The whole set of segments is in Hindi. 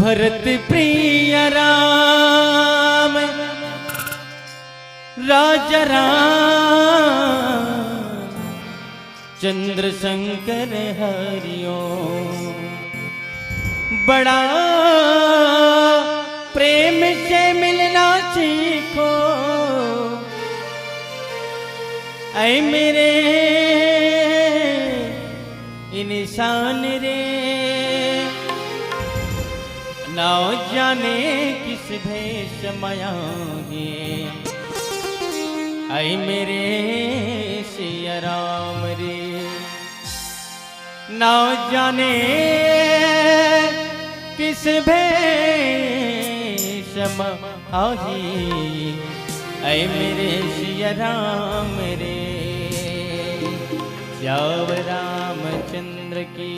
भरत प्रिय राम राजा राम चंद्र शंकर हरिओ बड़ा प्रेम से मिलना सीखो ऐ मेरे इंसान रे ना जाने किस भेष मायांगे ऐ मेरे सिया राम रे ना जाने किस भेष माही ऐ मेरे सिया राम रे श्याम रामचंद्र की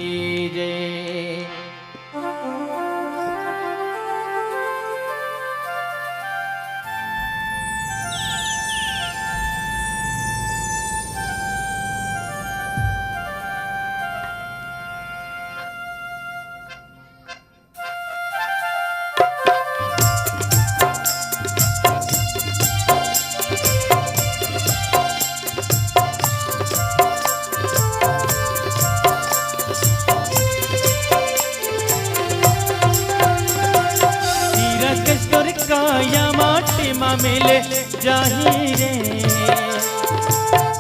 जय। काया माटी मा मिले जाही रे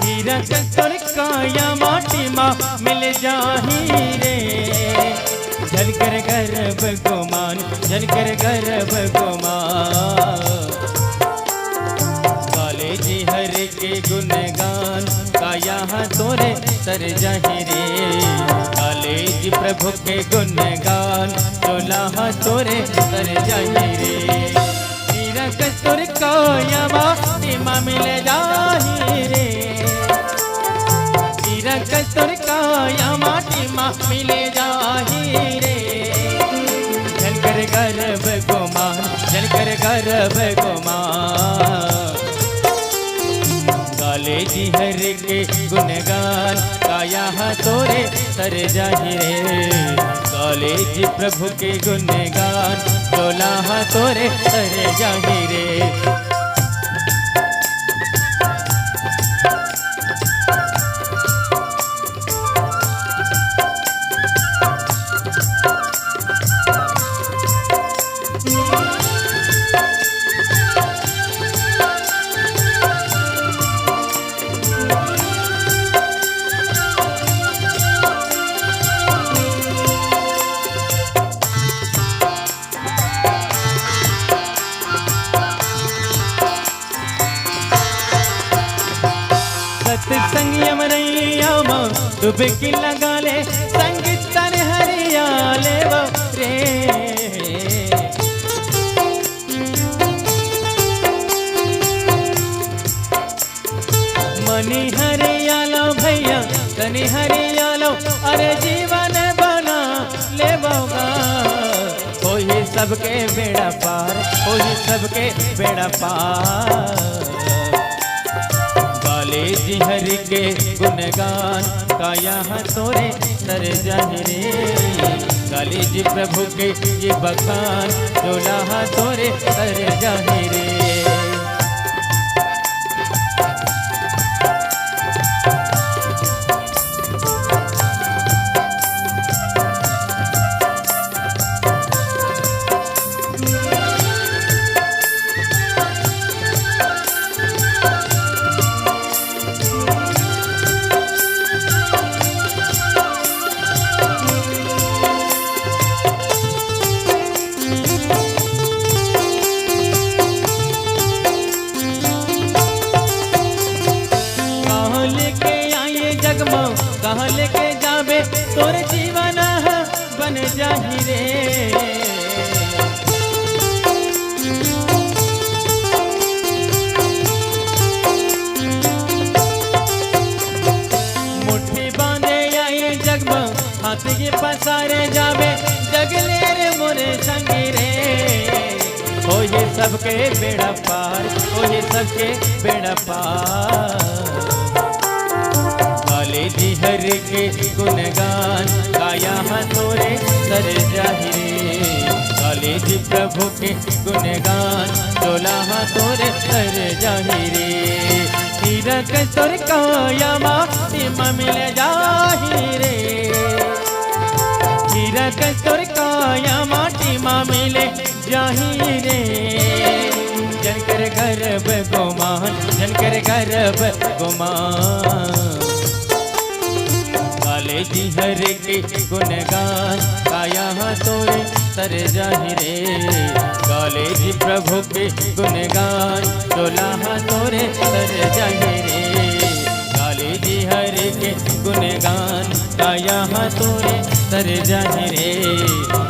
हीरा कंकर काया माटी मा मिले जाही रे झलकर गर्भ गुमान झलकर गर्भ गुमान काले जी हर के गुणगान काया तोरे तर जाही रे काले जी प्रभु के गुणगान तोला तोरे तर जाही रे कस्तूर काया माटी मा मिले जाही रे हीरा कस्तूर काया माटी मा मिले जाही रे झलकर गर्भ गुमान झलकर गर्भ गुमान काले जी हर के गुणगान काया तोरे तर जाही रे काले जी प्रभु के गुणगान तोला तोरे तर जाही रे। संगम रैया डुबकी लगा ले संगीत तन हरियाले रे मनी हरियालो भैया तनी हरियालो अरे जीवन बना ले बगा हो ही सबके बेड़ा पार हो ही सबके बेड़ा पार काले जी हरि के गुणगान काया तोरे तर जाही रे काले जी प्रभु के ये बखान तोला तोरे तर जाही रे। कहाँ लेके जाबे तोर जीवन बन जाही रे मुट्ठी बांधे आई जगमग हाथ के पसारे जाबे जगले रे मोरे संगी रे हो ये सबके बेड़ा पार हो ये सबके बेड़ा पार काले काले जी हर के गुणगान गाया तोरे सर जाहिरे, काले जी प्रभु के गुणगान तोला तोरे सर जाहिरे। हीरक तोर काया माटी मिल जाहिरे, हीरक तोर काया माटी मिले जाहिरे। जनकर गर्भ गोमान, जनकर गर्भ गोमान, काले जी हर के गुणगान गाया तोरे सर जाहिरे, काले जी प्रभु के गुणगान तोला तोरे सर जाहिरे, काले जी हर के गुणगान गाया तोरे सर जाहिरे,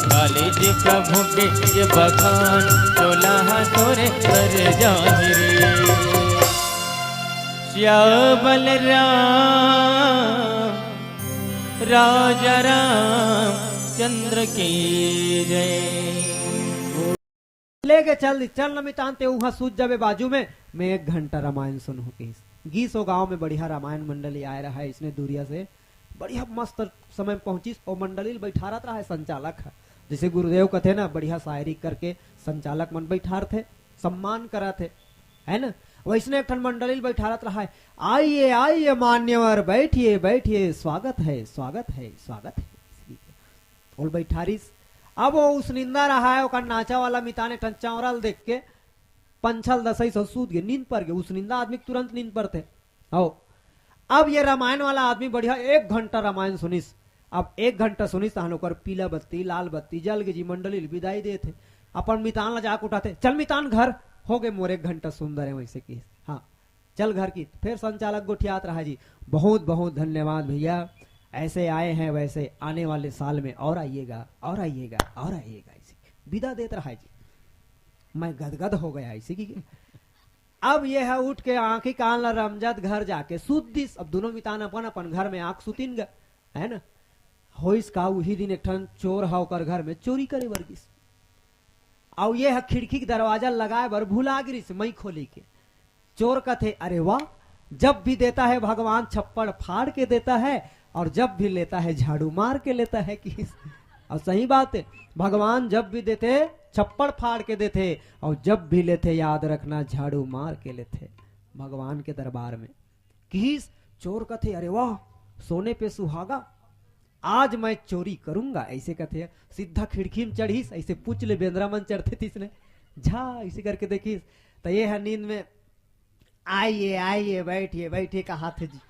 काले जी प्रभु के ये बखान तोला तोरे सर जाहिरे। श्यामल राम राजा राम चंद्र की जय। लेके चल नमितांते वहां सूझ जावे बाजू में, मैं 1 घंटा रामायण सुनू के गीसो गांव में बढ़िया रामायण मंडली आए रहा है। इसने दूरिया से बढ़िया मस्त समय पहुंची और मंडली बैठा रहा है। संचालक है जैसे गुरुदेव कथे ना, बढ़िया शायरी करके संचालक मन बैठा थे, सम्मान करा थे, है ना। वैसने एक मंडली बैठा रहा है। आइए आइए मान्यवर, बैठिए बैठिए, स्वागत है स्वागत है स्वागत है। और बैठारिस अब वो उस निंदा रहा है, ओकर नाचा वाला मिताने टंचावरल देख के पंचल दसई सौ सूद गए, नींद पर गए। उस निंदा आदमी तुरंत नींद पर थे। आओ अब ये रामायण वाला आदमी बढ़िया 1 घंटा रामायण सुनिस। अब 1 घंटा सुनिस तहन ओकर पीला बत्ती लाल बत्ती जल के जी मंडली विदाई दे थे। अपन मितान ला जाक उठाते, चल मितान घर हो गए मोर 1 घंटा सुंदर है वैसे की, हाँ चल घर की। फिर संचालक गोठियात रहा जी, बहुत बहुत धन्यवाद भैया, ऐसे आए हैं वैसे आने वाले साल में और आइएगा और आइएगा और आइएगा। ऐसे विदा देता रहा जी। मैं गदगद हो गया इसी की। अब ये है उठ के आंखी कान ला रमजत घर जाके सूत दिस। अब दोनों मितान अपन अपन घर में आंख सुतिन ग, है ना। होइस का वही दिन एक ठन चोर हा ओकर घर में चोरी करे वर्गिस। और ये है खिड़की के दरवाजा लगाए बर भूला गिरिस, मई खोली के। चोर कथे अरे वाह, जब भी देता है भगवान छप्पड़ फाड़ के देता है और जब भी लेता है झाड़ू मार के लेता है कि। और सही बात है, भगवान जब भी देते छप्पड़ फाड़ के देते और जब भी लेते याद रखना झाड़ू मार के लेते भगवान के दरबार में। किस चोर कथे अरे वाह, सोने पे सुहागा, आज मैं चोरी करूंगा ऐसे कथे। सीधा खिड़की में चढ़ीस, ऐसे पूछ ले बेंद्रा मन चढ़ते थी इसने झा ऐसे करके देखिस तो ये है नींद में। आइए आइए बैठिए बैठिए कहा थे जी,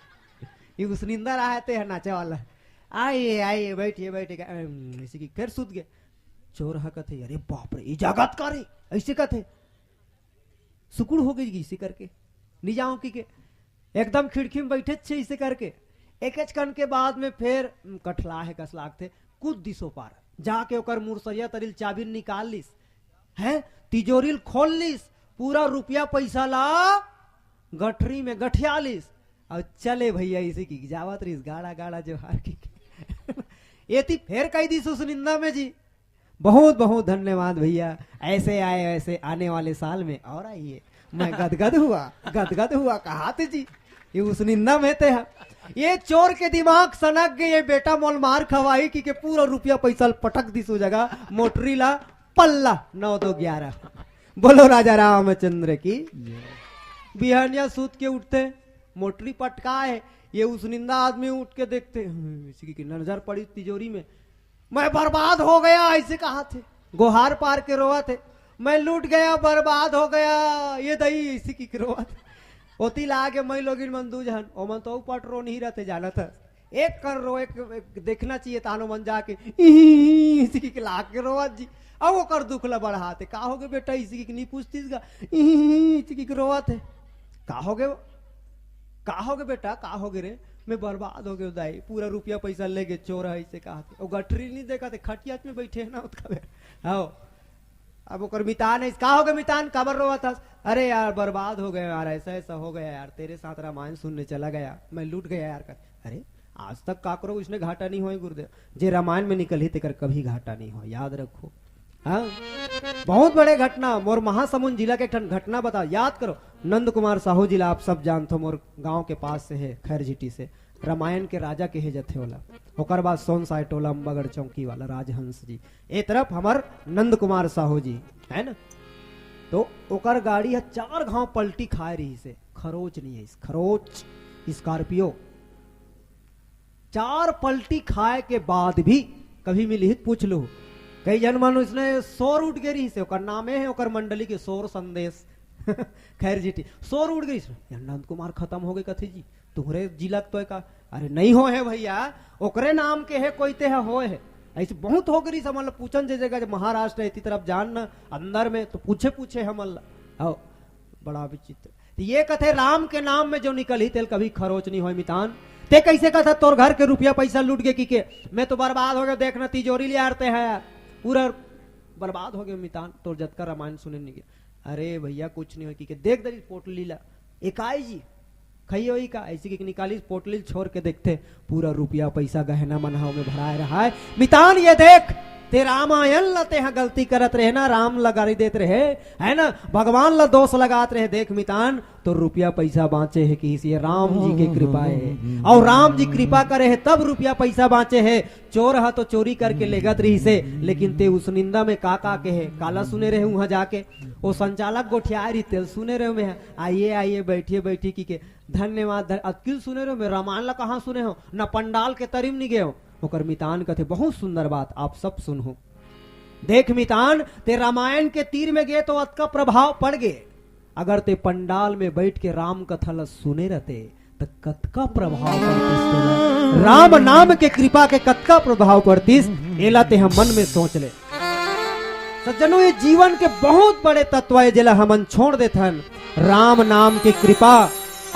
ये उस नींदा रहा है नाचा वाला। आइए आइए बैठिए बैठिए ऐसे की फिर सुत गए। चोर हा कथे अरे बाप रे, इजागत करे ऐसे कथे। सुकुड़ हो गई इसी करके नहीं जाऊं की के एकदम खिड़की में बैठे छे इसे करके। एक कन के बाद में फिर कठला है कसलाक थे कूद दिसो पार जाके ओकर मुरसरिया तरिल चाबी निकाल लिस, है तिजोरी खोल लिस, पूरा रुपया पैसा ला गठरी में गठिया लिस और चले भैया इसी की जावत रही गाड़ा गाड़ा जो हार की। ये थी फिर कही दिस उस निंदा में जी। बहुत बहुत धन्यवाद भैया, ऐसे आए ऐसे आने वाले साल में और आइए। मैं गदगद हुआ कहा थे जी, ये उस निंदा में थे। ये चोर के दिमाग सनक गए, ये बेटा मोल मार खवाई की पूरा रुपया पैसा पटक दी सो जगह मोटरी ला पल्ला 9 2 11। बोलो राजा रामचंद्र की। बिहानिया सूत के उठते मोटरी पटका है, ये उस निंदा आदमी उठ के देखते इसी की नजर पड़ी तिजोरी में। मैं बर्बाद हो गया ऐसे कहा थे, गोहार पार के रोआ थे। मैं लूट गया बर्बाद हो गया ये दही इसी की रोआ थे। होती ला के मैं लोग मन दूजन ओ मन तो पटरो नहीं रहते जाना था। एक कर रो एक देखना चाहिए तानो मन जाके इसी की ला के रोआ जी। अब वो कर दुख ला बढ़ाते का हो गए बेटा इसी की नहीं पूछतीस गा इसी की रोआ थे। का हो गए बेटा का हो गए रे, मैं बर्बाद हो गए दाई, पूरा रुपया पैसा ले गए चोर है ऐसे कहा थे। गठरी नहीं देखा थे खटिया में बैठे है ना उसका। हाँ अब ओकर मितान है, का हो गया मितान काबर रोआ था। अरे यार बर्बाद हो गया यार, ऐसा ऐसा हो गया यार, तेरे साथ रामायण सुनने चला गया, मैं लूट गया यार। अरे आज तक का करो इसने घाटा नहीं हो गुरुदेव, जे रामायण में निकल ही तेकर कभी घाटा नहीं हो, याद रखो। हाँ बहुत बड़े घटना मोर महासमुंद जिला के घटना बता याद करो। नंद कुमार साहू जिला आप सब जानते हो, मोर गांव के पास से है खैरजीटी से। रामायण के राजा के जथे होला। ओकर बाद सोन साय टोला अम्बागढ़ चौकी वाला राजहंस जी, ए तरफ हमार नंद कुमार साहू जी है ना। तो ओकर गाड़ी है 4 घाव पलटी खाए रही से, खरोच नहीं है, खरोच स्कॉर्पियो 4 पलटी खाए के बाद भी कभी मिली पूछ लो कई जन मानो इसने शोर उठ गई से, ओकर नामे है ओकर मंडली के शोर संदेश खैर जी शोर उठ गई नंद कुमार खत्म हो गए कथी जी तुम्हारे जिला तो का, अरे नहीं हो है भैया ओकरे नाम के है कोई ते है हो है, ऐसे बहुत हो गई समझ पूछन जे जगह महाराष्ट्र इसी तरफ जान न अंदर में तो पूछे हम आओ बड़ा विचित्र। तो ये कथे राम के नाम में जो निकली तेल कभी खरोच नहीं हो मितान। ते कैसे कथा तोर घर के रुपया पैसा लूट गए कि मैं तो बर्बाद हो गया, देखना तिजोरी ले आते हैं पूरा बर्बाद हो गया मितान, तोर जतका रामायण सुने नहीं गया। अरे भैया कुछ नहीं हो कि देख दरी पोटली ला इकाई जी खई वही का ऐसी की निकाली पोटली छोड़ के देखते पूरा रुपया पैसा गहना मनहाव में भराए रहा है मितान। ये देख ते रामायण लते हैं गलती करत रहे ना, राम लगारी देते रहे है ना, भगवान ला दोष लगाते रहे, देख मितान तो रुपया पैसा बाँचे है कि इसी राम जी के कृपा है, और राम जी कृपा करे है तब रुपया पैसा बाँचे है। चोर है तो चोरी करके लेगत रही से, लेकिन ते उस निंदा में का के है काला सुने रहे वहां जाके वो संचालक गोठिया रही तेल सुने रहे में आइए आइए बैठिए बैठिए की धन्यवाद अकिल सुने रहे मैं रामायण ला कहाँ सुने हो न पंडाल के तरीम नहीं गए हो। ओकर मितान कथे बहुत सुंदर बात आप सब सुनो। देख मितान ते रामायण के तीर में गए तो अतका प्रभाव पड़ गए, अगर ते पंडाल में बैठ के राम कथा ला सुने रहते तो कतका प्रभाव पड़तीस, राम नाम के कृपा के कतका प्रभाव पड़तीस, एला ते हम मन में सोच ले। सज्जनों ये जीवन के बहुत बड़े तत्व है जिला हमन छोड़ देथन राम नाम के कृपा,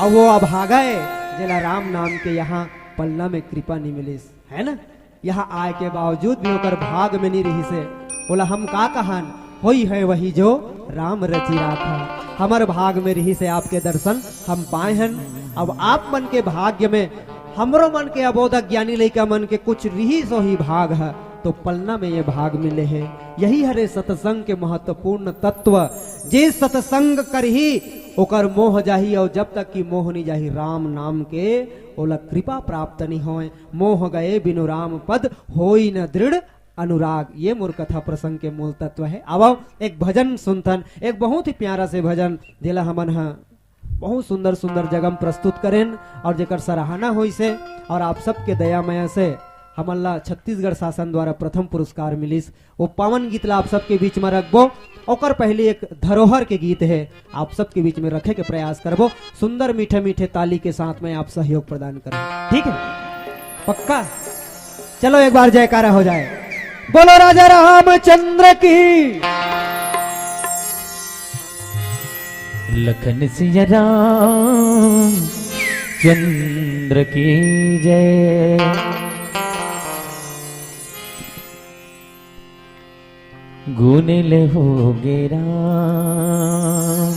और वो अभागा है जिला राम नाम के यहाँ पलना में कृपा नहीं मिलिस है ना। यहाँ आए के बावजूद भी होकर भाग में नहीं रही से, बोला हम का कहन होई है वही जो राम रची राखा, हमार भाग में रही से आपके दर्शन हम पाए हैं। अब आप मन के भाग्य में हमरो मन के अबोधक ज्ञानी लइका मन के कुछ रही सो ही भाग है, तो पलना में ये भाग मिले है। यही हरे सत्संग के महत्वपूर्ण तत्व, जे सत्संग कर ही ओकर मोह जाही, और जब तक की मोह नहीं जाही राम नाम के ओला कृपा प्राप्त नहीं होए। मोह गए बिनु राम पद होई न दृढ़ अनुराग, ये मोर कथा प्रसंग के मूल तत्व है। अब एक भजन सुनतन, एक बहुत ही प्यारा से भजन जिला हमन बहुत सुंदर सुंदर जगम प्रस्तुत करें और जेकर सराहना हुई से, और आप सबके दया माया से हमला छत्तीसगढ़ शासन द्वारा प्रथम पुरस्कार मिलिस। वो पावन गीत ला आप सबके बीच में रखबो, ओकर पहले एक धरोहर के गीत है आप सबके बीच में रखे के प्रयास करबो। सुंदर मीठे मीठे ताली के साथ में आप सहयोग प्रदान करें, ठीक है पक्का। चलो एक बार जयकारा हो जाए, बोलो राजा रामचंद्र की। लखन सिया राम चंद्र की जय। गुनिल हो गे राम,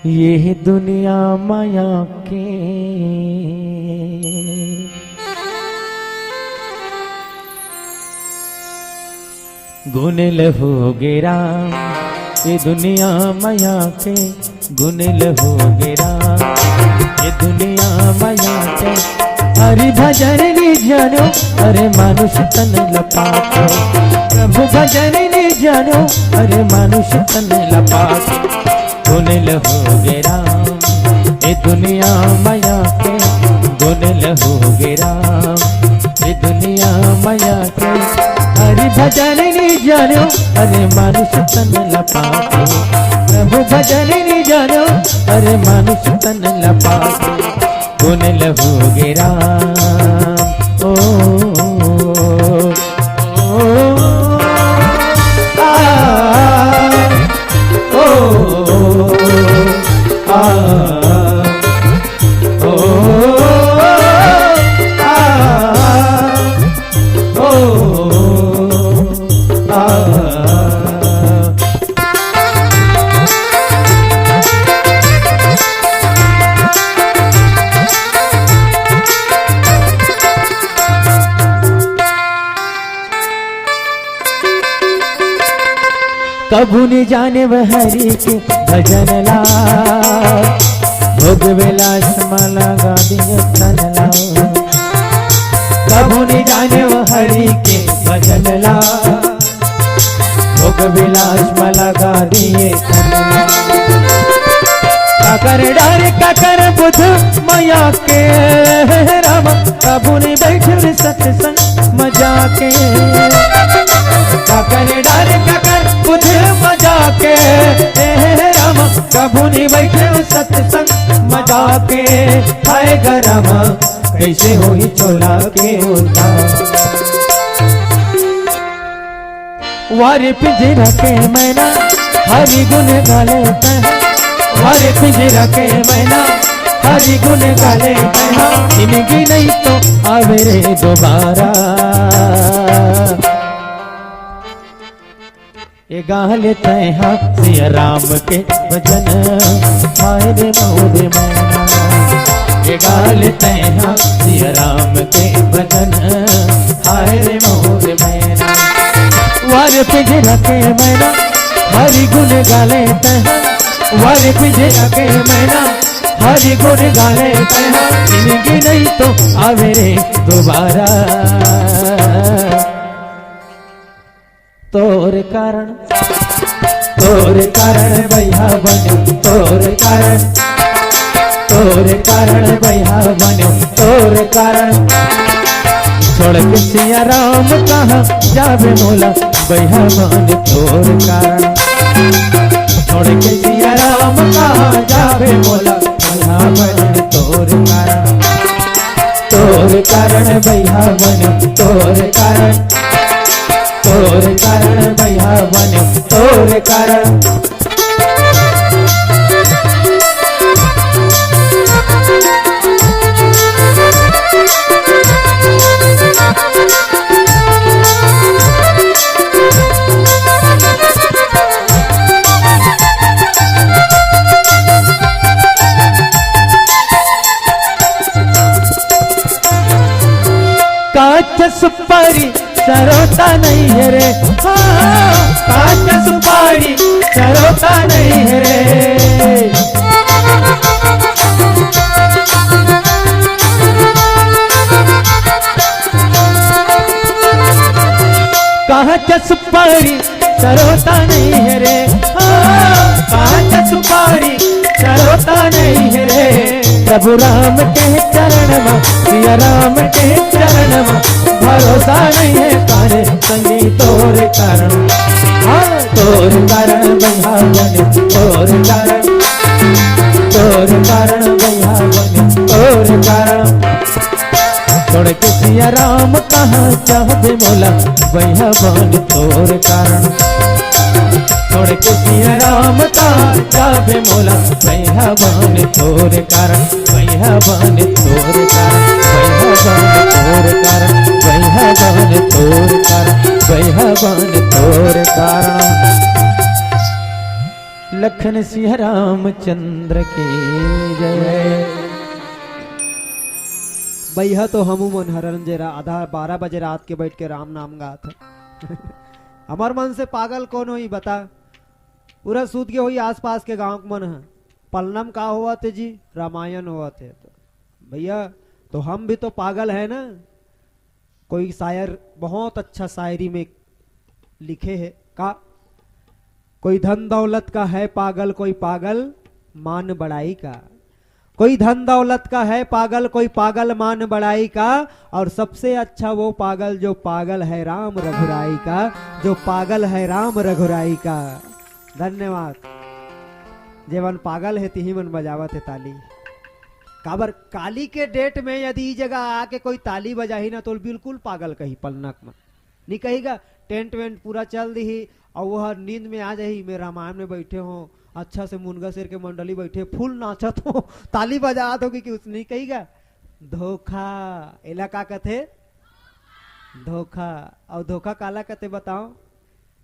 ये दुनिया माया के गुनिल हो गे राम, ये दुनिया माया के गुनिल हो गे राम, ये दुनिया माया के। हरि भजन नि जानो अरे मानुष तन लपाटे, प्रभु भजन नि जानो अरे मानुष तन लपाटे। गुनिल हो गे राम, ये दुनिया माया के गुनिल हो गे राम, ये दुनिया माया के। हरि भजन नि जानो अरे मानुष तन लपाटे, प्रभु भजन नि जानो अरे मानुष तन लपाटे। गुनिल हो गे राम, ओ कबू न जाने वह हरि के भजन लाओ, भोग विलास माला गा दिए तन लाओ। प्रभु ने जाने वो हरि के भजन लाओ, भोग विलास माला गा दिए तन लाओ। काकर डार काकर बुध माया के राम, प्रभु ने बैठे सत्संग मजा के। काकर डार काकर बुध मजा के राम, प्रभु ने बैठे सत्संग मजा के। हाय गरम कैसे हो ही चोला के उल्टा, वारे पिंजरा के मैना हरि गुण गाले हैं, वारे पिंजरा के मैना हरि गुण गाले हैं। जिंदगी नहीं तो आवे रे दोबारा, ये गा लेते हैं सिया राम के भजन, हाय रे मोरे मैना। ये गा लेते हैं सिया राम के भजन, हाय रे मोरे मैना। वारे पिंजरा के मैना हरि गुण गाले हैं, वारे पिंजरा के मैना हरि गुण गाले हैं। जिंदगी नहीं तो आवे रे दोबारा, तोर कारण भैया बनो, तोर कारण भैया बनो, तोर कारण। छोड़ के सिया राम कहाँ जावे मोला भैया बन, तोर कारण। छोड़ के सिया राम कहाँ जावे मोला भैया बन, तोर कारण। तोर कारण भैया बन, तोर कारण, तोर कारण भैया बन, तोर कारण। काच सुपारी सरोता नहीं है रे, हाँ काच सुपारी सरोता नहीं है रे। काच सुपारी सरोता नहीं है रे, हाँ काच सुपारी सरोता नहीं है रे। प्रभु राम के चरण में, सिया राम के चरण में भरोसा नहीं है तारे संगी तोर कारण। हाँ तोर कारण भैया बने, तोर कारण, तोर कारण भैया बने, तोर कारण। छोड़ के सिया राम कहाँ चाहते मोला भैया बन, तोर कारण। छोड़ के सिया राम कहाँ चाहे मोला भैया बन, तोर कारण भैया बन, तोर कारण भैया बन, तोर कारण भैया बन, तोर कारण भैया बन, तोर कारण। लखन सिंह रामचंद्र की जय। भैया तो हमू मन हरन जेरा आधा 12 बजे रात के बैठ के राम नाम गात है। हमार मन से पागल कौन होई बता, पूरा सूद के हुई आसपास के गांव के मन है। पलनम का हुआ थे जी, रामायण हुआ थे। तो भैया तो हम भी तो पागल है ना। कोई शायर बहुत अच्छा शायरी में लिखे है का, कोई धन दौलत का है पागल, कोई पागल मान बड़ाई का। कोई धन दौलत का है पागल, कोई पागल मान बड़ाई का। और सबसे अच्छा वो पागल जो पागल है राम रघुराई का, जो पागल है राम रघुराई का। धन्यवाद। जेवन पागल है तिही मन बजावत है ताली। काबर काली के डेट में यदि जगह आके कोई ताली बजाही ना तो बिल्कुल पागल कही पलनक में नहीं कहीगा। टेंट वेंट पूरा चल दी और वह नींद में आ जाही, मैं रामायण में बैठे हो अच्छा से मुनगा शेर के मंडली बैठे फुल नाचत हो, ताली बजात होगी कि उस नहीं कहीगा। धोखा एला का कथे, धोखा। और धोखा काला कथे बताओ।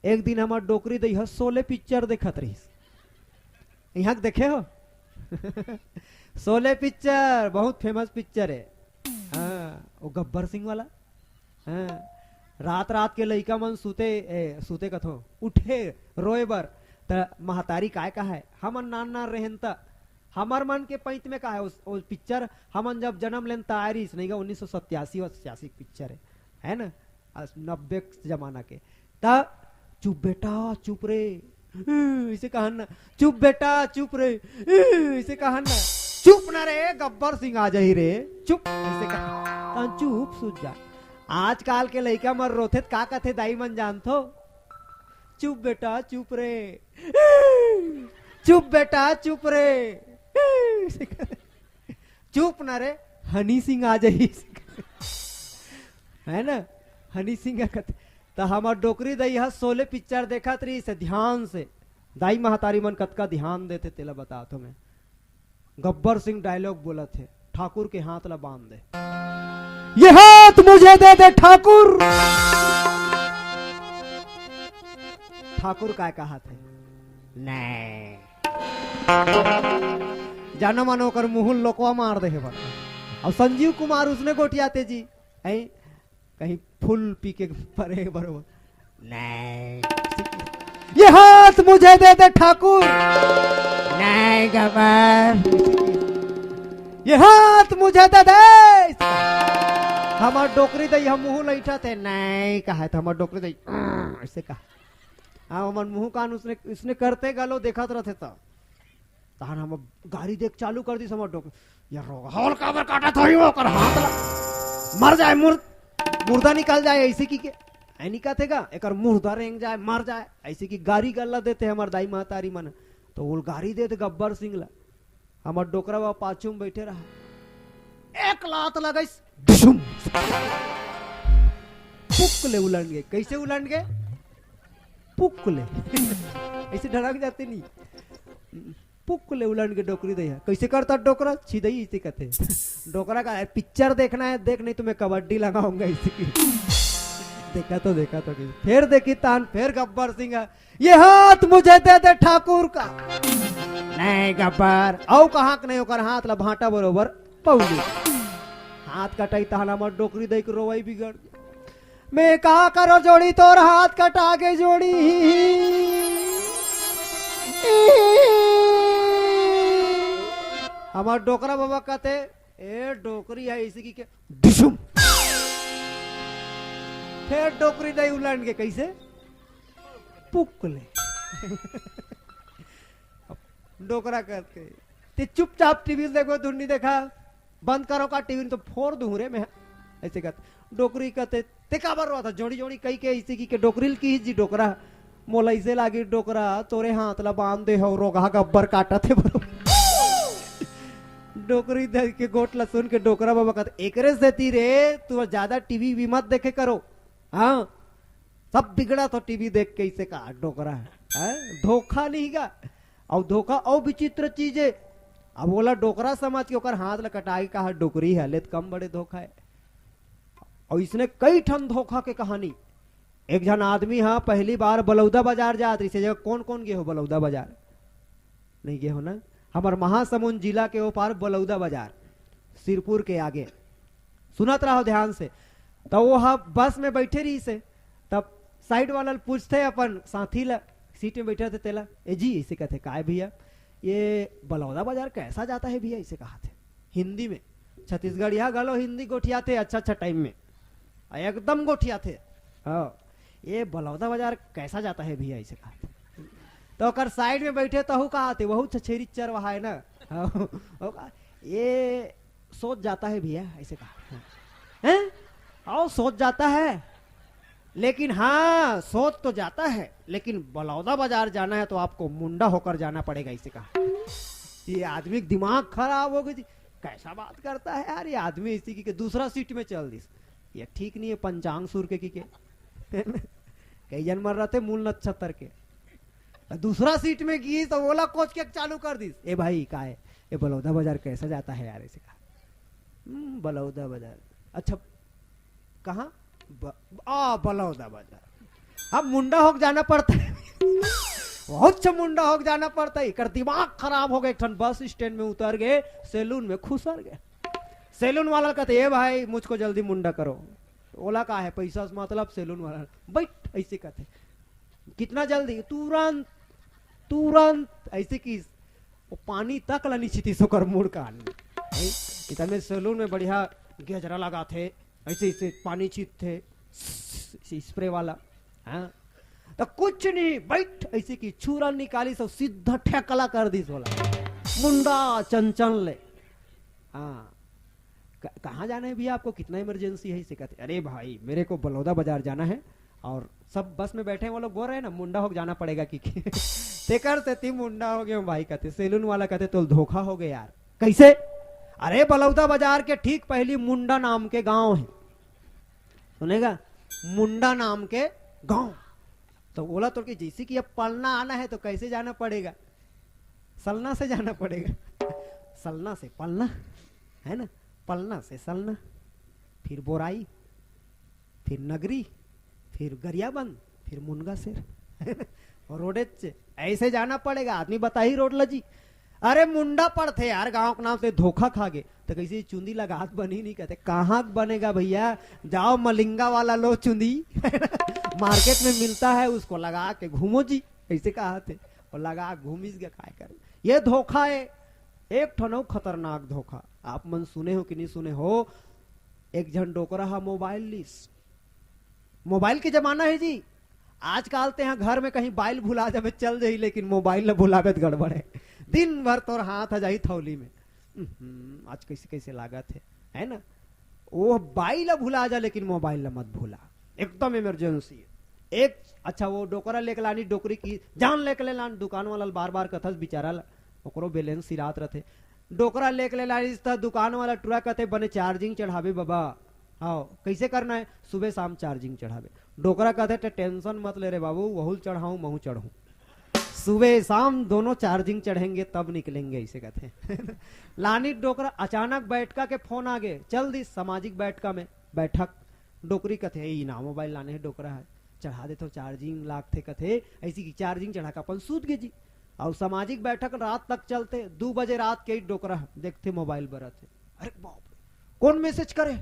एक दिन हमार डोकरी दई शोले पिक्चर देखत रही, यहाँ देखे हो शोले पिक्चर बहुत फेमस पिक्चर है। हाँ वो गब्बर सिंह वाला। हाँ रात रात के लइका मन सूते सूते कथो उठे रोए बर त महतारी काय का है हमन नान नान रहन त हमार मन के पैत में का है उस पिक्चर हमन जब जन्म लेन तैयारी नहीं का 1987 और 86 पिक्चर है ना 90 जमाना के ता चुप बेटा चुप रे इसे कहा ना चुप बेटा चुप रे इसे कहा ना चुप ना रे गब्बर सिंह आ जाही रे चुप इसे कहा चुप सूझ जा आजकल के लड़का मर रोथे का कथे दाई मन जानथो चुप बेटा चुप रे चुप बेटा चुप रे चुप ना रे हनी सिंह आ जाही है ना हनी सिंह का कथे तो हमार डोकरी दई हा 16 पिक्चर देखा तरी से ध्यान से दाई महतारी मन कतका ध्यान देते तेला बता तो मैं गब्बर सिंह डायलॉग बोला थे ठाकुर के हाथ ला बांध दे ये हाथ मुझे दे दे ठाकुर ठाकुर काय कहा थे नहीं जानो मानो कर मुहुल लोकवा मार दे बा अब संजीव कुमार उसने गोटियाते जी ऐ कहीं फुल पी के परे बरोबर नहीं ये हाथ मुझे दे दे ठाकुर नहीं गबर ये हाथ मुझे दे दे हमार डोकरी दई हम मुंह लैठा थे नहीं कहा था हमार डोकरी दई ऐसे कहा हाँ हमार मुंह कान उसने करते गलो देखा रहते तो तान हम गाड़ी देख चालू कर दी हमार डोकरी यार हॉल काबर काटा थोड़ी वो कर हाथ मर जाए मुर्दा निकल जाए ऐसे की के ऐनी का थेगा एक मुर्दा रेंग जाए मर जाए ऐसे की गाड़ी गल्ला देते हमार दाई महतारी मन तो वो गाड़ी देते गब्बर सिंह ला हमार डोकरा वा पाछू में बैठे रहा एक लात लगाई पुकले उलट गए कैसे उलट गए पुकले ऐसे ढड़क जाते नहीं पुकले उलट के डोकरी दे कैसे करता डोकरा सीधई इसे कहते डोकरा का पिक्चर देखना है देख नहीं तो मैं कबड्डी लगाऊंगा इसी की देखा तो फिर देखी तान फिर गब्बर सिंह ये हाथ मुझे दे दे ठाकुर का नहीं गब्बर औ कहाँ नहीं होकर हाथ ला भाटा बरोबर पौली हाथ कटाई तहला मत डोकरी दे के रोवाई बिगड़ मैं कहा करो जोड़ी तोर हाथ कटा के जोड़ी हमार डोकरा बाबा कहते ए डोकरी है इसी की के डिशुम फिर डोकरी दई उलट के कैसे पुकले डोकरा करके ते चुपचाप टीवी देखो दुनिया देखा बंद करो का टीवी तो फोड़ दूं रे मैं ऐसे कहते डोकरी कहते ते काबर रहा था जोड़ी जोड़ी कई के इसी की के डोकरील की जी डोकरा मोला इसे लागी डोकरा तोरे हाथ ला बांध दे हो रोगा गब्बर काटा थे बरोबर डोकरी दे के गोट ला सुन के डोकरा बाबा कहते एकरे देती रे तू ज्यादा टीवी भी मत देखे करो हाँ सब बिगड़ा तो टीवी देख के इसे कहा डोकरा है धोखा नहीं का और धोखा और विचित्र चीज है अब बोला डोकरा समझ के ओकर हाथ ला कटाई कहा डोकरी है लेत कम बड़े धोखा है और इसने कई ठन धोखा के कहानी एक जन आदमी हाँ पहली बार बलौदा बाजार जात इसे जगह कौन कौन गए हो बलौदा बाजार नहीं गए हो ना हमार महासमुंद जिला के पार बलौदा बाजार सिरपुर के आगे सुनत रहो ध्यान से तो वो हाँ बस में बैठे रही से तब साइड वाला पूछते अपन साथी ला सीट में बैठे थे तेला ए जी इसे कहते का भैया ये बलौदा बाजार कैसा जाता है भैया इसे कहा थे हिंदी में छत्तीसगढ़ यहाँ गलो हिंदी गोठिया थे अच्छा टाइम में एकदम गोठिया थे हाँ ये बलौदा बाजार कैसा जाता है भैया इसे कहा थे तो कर साइड में बैठे तो कहा थे वह छछेरी चरवाहा है ना ये सोच जाता है भैया ऐसे कहा है आओ सोच जाता है लेकिन हाँ सोच तो जाता है लेकिन बलौदा बाजार जाना है तो आपको मुंडा होकर जाना पड़ेगा इसे कहा ये आदमी दिमाग खराब हो गई कैसा बात करता है यार ये आदमी इसी की के दूसरा सीट में चल दिस ये ठीक नहीं है पंचांग सूर के कई जन मर रहे थे मूल नक्षत्र के दूसरा सीट में की तो ओला कोच के चालू कर दी ए भाई का है ये बलौदा बाजार कैसा जाता है यार ऐसे कहा बलौदा बाजार अच्छा कहाँ बलौदा बाजार अब मुंडा होक जाना पड़ता है बहुत अच्छा मुंडा होक जाना पड़ता है कर दिमाग खराब हो गए बस स्टैंड में उतर गए सैलून में खुसर गए सैलून वाला कहते ए भाई मुझको जल्दी मुंडा करो ओला का है पैसा मतलब सैलून वाला बैठ ऐसे कहते कितना जल्दी तुरंत तुरंत ऐसे की वो पानी तक ला नीचे थी सोकर मुड़ का इतने सैलून में बढ़िया गजरा लगा थे, ऐसे ऐसे पानी छीट थे स्प्रे वाला। हाँ तो कुछ नहीं, बैठ ऐसे की छुरा निकाली सब सीधा ठेकला कर दी सोला मुंडा चंचल ले। हाँ कहाँ जाना है भैया आपको, कितना इमरजेंसी है? इसे कहते अरे भाई मेरे को बलौदा बाजार जाना है और सब बस में बैठे हैं वो लोग बोल रहे हैं ना मुंडा हो जाना पड़ेगा कि तेकर से ती मुंडा हो गया भाई। कहते सैलून वाला कहते तो धोखा हो गया यार। कैसे? अरे बलौदा बाजार के ठीक पहली मुंडा नाम के गांव है, सुनेगा मुंडा नाम के गांव। तो बोला तो कि जैसे कि अब पलना आना है तो कैसे जाना पड़ेगा? सलना से जाना पड़ेगा, सलना से पलना है ना, पलना से सलना, फिर बोराई, फिर नगरी, फिर गरियाबंद, फिर मुनगा शेर और रोडे से ऐसे जाना पड़ेगा। आदमी बता ही रोड लजी। अरे मुंडा पड़ते यार गांव के नाम से धोखा खा गए तो कैसे चुंदी लगा हाथ बनी नहीं। कहते कहाँ बनेगा भैया, जाओ मलिंगा वाला लो चुंदी मार्केट में मिलता है उसको लगा के घूमो जी, ऐसे कहा थे और लगा घूमिस के काय करे। ये धोखा है, एक ठनो खतरनाक धोखा। आप मन सुने हो कि नहीं सुने हो? एक जन डोकरा हा मोबाइल लिस, मोबाइल के जमाना है जी। आजकल ते यहाँ घर में कहीं बाइल भुला जावे चल जाई, लेकिन मोबाइल न भुलावे तो गड़बड़ है। दिन भर तोर हाथ आ जाई थौली में, आज कैसे कैसे लागत है ना। वो बाइल भुला जा लेकिन मोबाइल मत भूला, एकदम इमरजेंसी है। एक अच्छा वो डोकरा लेके लानी, डोकरी की जान लेके ले लान, दुकान वाला बार बार कथस बेचारा ओकरो बैलेंस सिरात रहते। डोकरा लेके ले लानी दुकान वाला टुरा कहते बने चार्जिंग चढ़ावे बाबा। हाँ कैसे करना है? सुबह शाम चार्जिंग चढ़ावे। डोकरा कहते टेंशन मत ले रे बाबू, वहू चढ़ाऊं महू चढ़ू, सुबह शाम दोनों चार्जिंग चढ़ेंगे तब निकलेंगे, ऐसे कहते हैं लानी डोकरा। अचानक बैठका के फोन आ गए, चल दी सामाजिक बैठका में बैठक। डोकरी कथे ना मोबाइल लाने है, डोकरा है चढ़ा दे तो चार्जिंग लाग थे कथे ऐसी की चार्जिंग चढ़ा कर अपन सूत गए जी। और सामाजिक बैठक रात तक चलते, 2 बजे रात के डोकरा देखते मोबाइल बरत है। अरे बाप रे कौन मैसेज करे,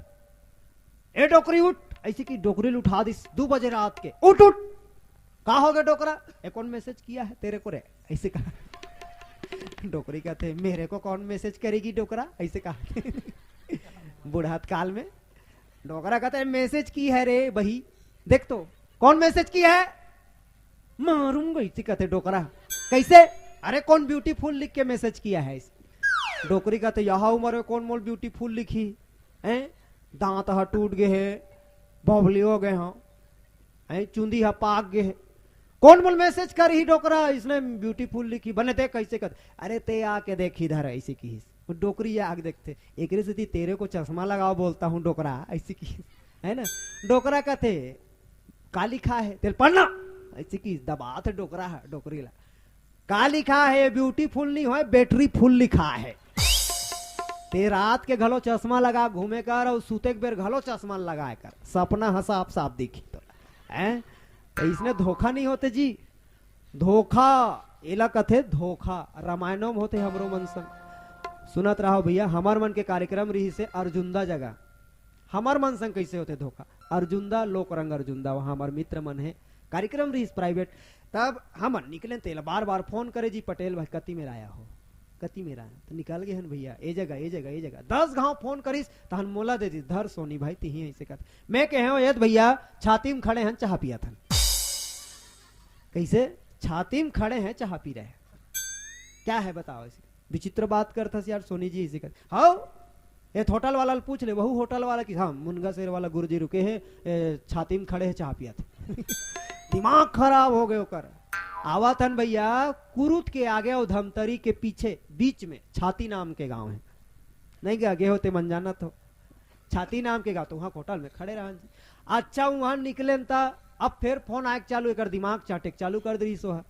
ए डोकरी उठ, ऐसी की डोकरी उठा दी 2 बजे रात के, उठ उठ कहा हो गया डोकरा, ए कौन मैसेज किया है तेरे को रे, ऐसे कहा। डोकरी कहते मेरे को कौन मैसेज करेगी डोकरा, ऐसे कहा बुढ़ात काल में। डोकरा कहते है मैसेज की है रे बही, देख तो कौन मैसेज की है, मारूंगा इसी कहते डोकरा। कैसे? अरे कौन ब्यूटीफुल लिख के मैसेज किया है। डोकरी कहते यहाँ उम्र में कौन मोल ब्यूटीफुल लिखी है, दांत हा टूट गए है, बबली हो गए हैं, चुंदी हा पाक गए है, कौन मोल मैसेज कर ही डोकरा, इसने ब्यूटीफुल लिखी। बने देख कैसे कर, अरे ते आके देख इधर ऐसे की। डोकरी आग देखते एक से तेरे को चश्मा लगाओ बोलता हूँ डोकरा, ऐसी की है ना। डोकरा कहते का लिखा है तेल पढ़ना, ऐसी की दबात है डोकरा है। डोकरी ला का लिखा है, ब्यूटीफुल नहीं हो बैटरी फुल लिखा है। ते रात के घलो चश्मा लगा घूमे कर और सूते के बेर घलो चश्मा लगाए कर, सपना हंसा आप साफ दिखी तो है। इसने धोखा नहीं होते जी, धोखा एला कथे धोखा रामायणों में होते हमरो मन संग। सुनत रहो भैया, हमार मन के कार्यक्रम रही से अर्जुंदा जगह, हमार मन संग कैसे होते धोखा। अर्जुंदा लोक रंग अर्जुंदा, वहां हमार मित्र मन है, कार्यक्रम रही प्राइवेट। तब हम निकले तेला बार बार फोन करे जी, पटेल भाई कति में आया हो, कति में आया तो निकल गए हन भैया, ए जगह ए जगह ए जगह 10 गांव फोन करीस तहन मोला दे दी, धर सोनी भाई तिही ऐसे कहते। मैं कहे ये भैया छाती में खड़े हैं चाह पिया था, कैसे छाती में खड़े हैं चाह पी रहे हैं, क्या है बताओ। ऐसे विचित्र बात करता यार सोनी जी, ऐसे कहते हाँ ये होटल वाला पूछ ले, वहू होटल वाला की हाँ मुनगा शेर वाला गुरुजी रुके हैं छाती में खड़े हैं चाह पिया थे दिमाग खराब हो गए कर। आवा थन भैया कुरुत के आगे और धमतरी के पीछे बीच में छाती नाम के गांव है, नहीं गया गे होते मन जाना तो छाती नाम के गांव, तो वहां होटल में खड़े रहा। अच्छा वहां निकले था, अब फिर फोन आए चालू एक दिमाग चाटे चालू कर दी सो है,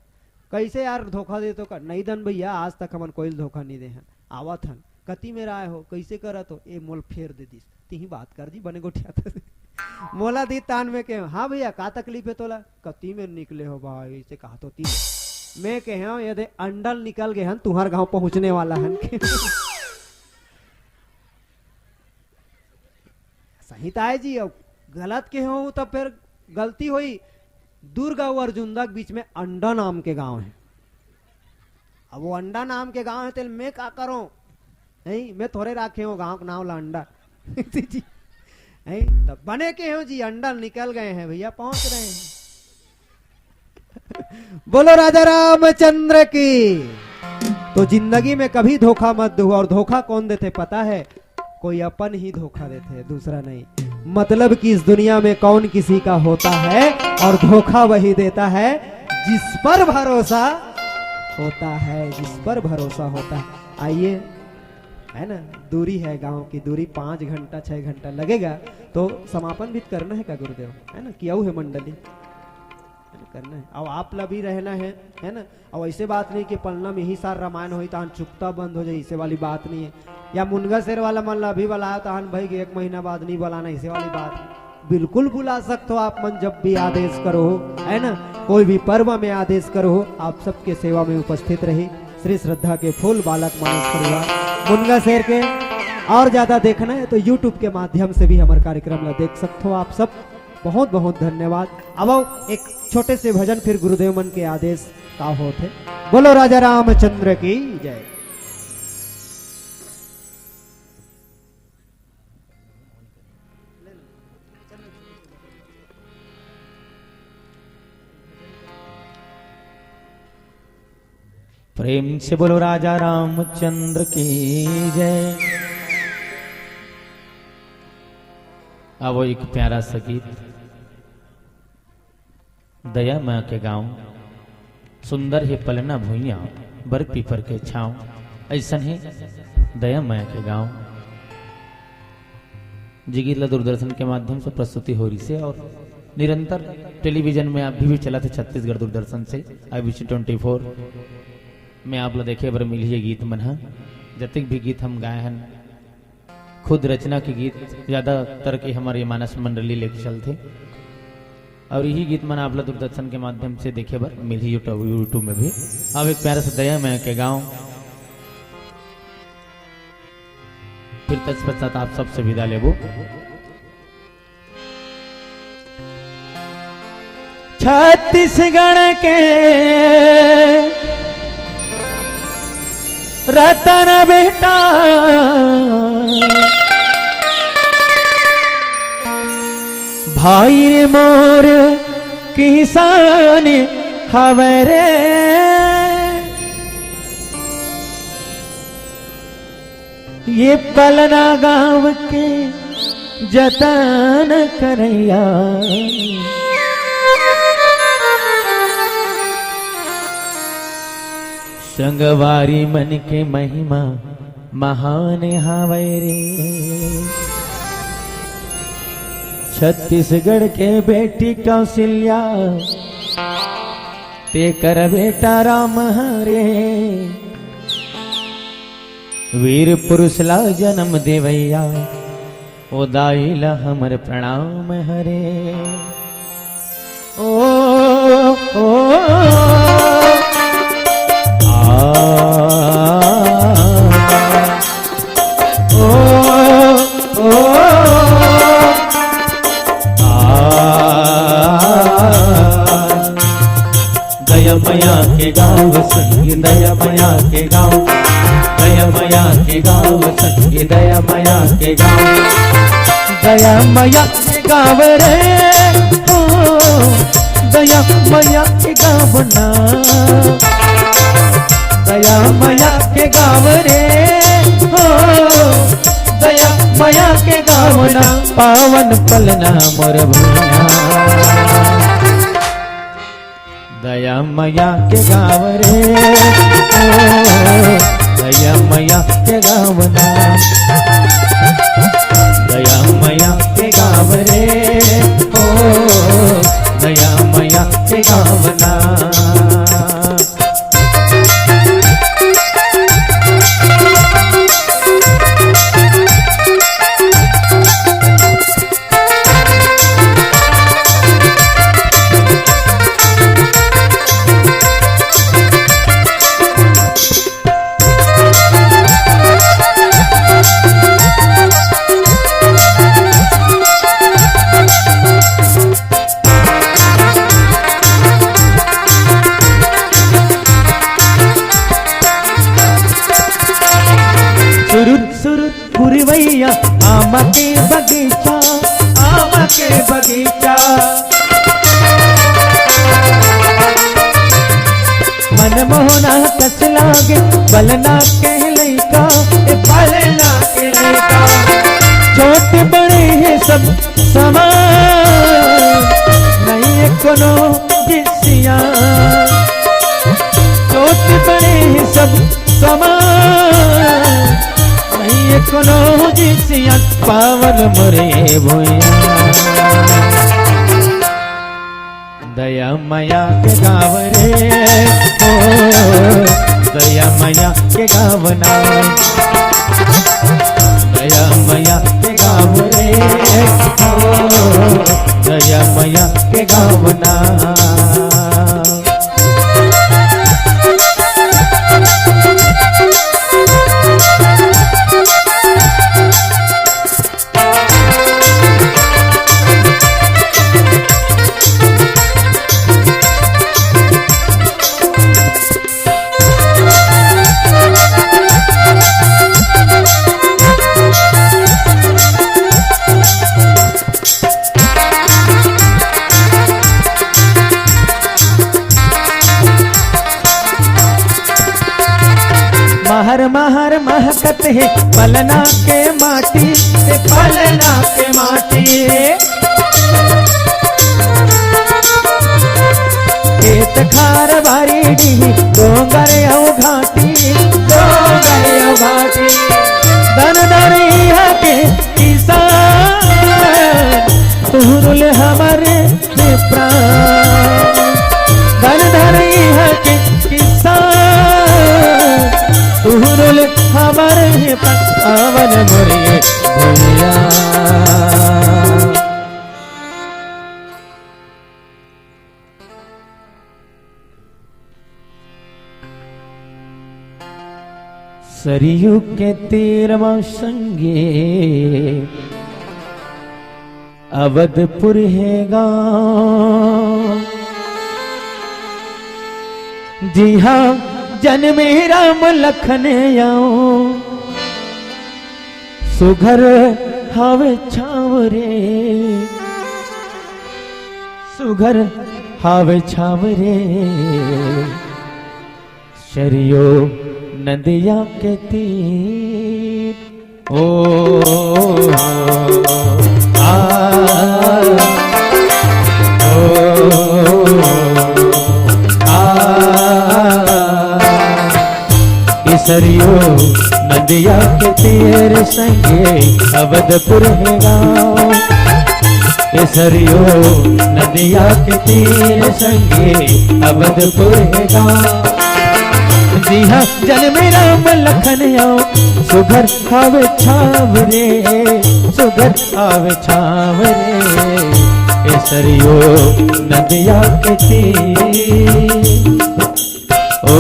कैसे यार धोखा दे तो कर नहीं दन भैया, आज तक हमन कोई धोखा नहीं दे हैं। आवा थन कति में राय हो, कैसे करत हो, ए मोल फेर दे दिस तिही बात कर दी बने गोठिया मोला दी तान में के हाँ भैया का तकलीफ है तोला, कति में निकले हो भाई, इसे कहा तो ती मैं कहे यदि अंडल निकल गए हन तुम्हार गांव पहुंचने वाला हन सही ताए जी, अब गलत के हो तब फिर गलती हुई। दुर्ग और अर्जुंदा के बीच में अंडा नाम के गांव है, अब वो अंडा नाम के गांव है तेल मैं का करूं, नहीं मैं थोड़े राखे हो गांव का नाम ला अंडा जी नहीं तब बने के हो जी अंडा निकल गए हैं भैया, पहुंच रहे हैं। बोलो राजा रामचंद्र की। तो जिंदगी में कभी धोखा मत दो, और धोखा कौन देते पता है, कोई अपन ही धोखा देते हैं, दूसरा नहीं। मतलब कि इस दुनिया में कौन किसी का होता है, और धोखा वही देता है जिस पर भरोसा होता है, जिस पर भरोसा होता है। आइए, है ना, दूरी है गांव की, दूरी 5 घंटा 6 घंटा लगेगा, तो समापन भी करना है का गुरुदेव, है ना, किया है मंडली करना है। अब आप ला भी रहना है ना। अब ऐसे बात नहीं कि पलना में ही सार रामायण हुई तहन चुकता बंद हो जाए, इसे वाली बात नहीं है। या मुनगा शेर वाला मन ला अभी बुलाया तहन भाई 1 महीना बाद नहीं बुलाना, इसे वाली बात नहीं। बिल्कुल बुला सकते हो आप मन जब भी आदेश करो, है ना, कोई भी पर्व में आदेश करो, आप सबके सेवा में उपस्थित रही। श्री श्रद्धा के फूल बालक मानस परिवार मुनगा शेर के। और ज्यादा देखना है तो यूट्यूब के माध्यम से भी हमारे कार्यक्रम ला देख सकते हो आप सब। बहुत बहुत धन्यवाद। अब आओ एक छोटे से भजन, फिर गुरुदेव मन के आदेश का होते। बोलो राजा रामचंद्र की जय। प्रेम से बोलो राजा रामचंद्र की जय। अब एक प्यारा सा गीत, दया माँ के गांव, सुंदर है पलना भुइया बर पीपर के छाँव। ऐसा है दया माँ के गांव। जी गीत दूरदर्शन के माध्यम से प्रस्तुति हो रही से, और निरंतर टेलीविजन में आप भी चला थे छत्तीसगढ़ दूरदर्शन से IBC 24 में आप लोग देखे बर मिली गीत मन है। जतिक भी गीत हम गाए हैं खुद रचना के गीत ज्यादातर के हमारे मानस मंडली लेके चलते, और यही गीत मन आप लोग दूरदर्शन के माध्यम से देखे बर मिली यूट्यूब में भी। अब एक प्यारा सा दया मैं के गाँव, फिर तत्पश्चात आप सबसे विदा लेबो। छत्तीसगढ़ के रतन बेटा भाई रे मोर किसान हवरे, ये पलना गांव के जतन करैया। संगवारी मन के महिमा महान हावै रे। छत्तीसगढ़ के बेटी कौशल्या ते कर बेटा राम हरे। वीर पुरुष ला जन्म देवैया ओ दाई ला हमर प्रणाम हरे। ओ, ओ दया मैया के गाँव संगी दया मैया के गाँव, दया मैया के गाँव संगी दया मैया के गाँव। दया मैया के गाँव रे हो, दया मैया के गाँव ना, दया मैया के गाँव रे हो, दया मैया के गाँव ना। पावन पलना मोर भैया, दया मैया के गाँव रे ओ, दया मैया के गाँव ना, दया मैया के गाँव रे ओ, दया मैया के गाँव ना। सुरुर सुरुर पुरवैया आम के बगीचा, आम के बगीचा। मन मोहना कस लागे बलना के लइका, ए बलना के लइका। छोटे बड़े हैं सब समान, नहीं कोनो जिसिया। छोटे बड़े हैं सब समान, नहीं कोनो जिसिया। पावन मोरे भोया दया माया के गाँव रे, ओ दया माया के गाँवना, दया माया के गाँव रे, ओ दया माया के गाँवना। महर महर महकत है पलना के माटी, से पलना के माटी। खेत खार बारी डी डोंगर औ घाटी, डोंगर औ घाटी। दन दरिया के किसान तुहरुल हमारे प्राण, दन दरिया के किसान तुहरुल हमारे पावन मोरे भैया। सरयू के तीरवा संगे अवधपुर है गाँव, जी हाँ जन्मे राम लखन आओ। सुघर हावे छावरे, सुघर हावे छावरे। शरियो नदिया के तीर, ओ आ सरयू नदिया के तीर संगे अवधपुर है गाँव, सरयू नदिया के तीर संगे अवधपुर है गाँव। जी हाँ जन्मे राम लखन आओ, सुघर आवे छावरे, सुघर आवे छावरे। सरयू नदिया के तीर, ओ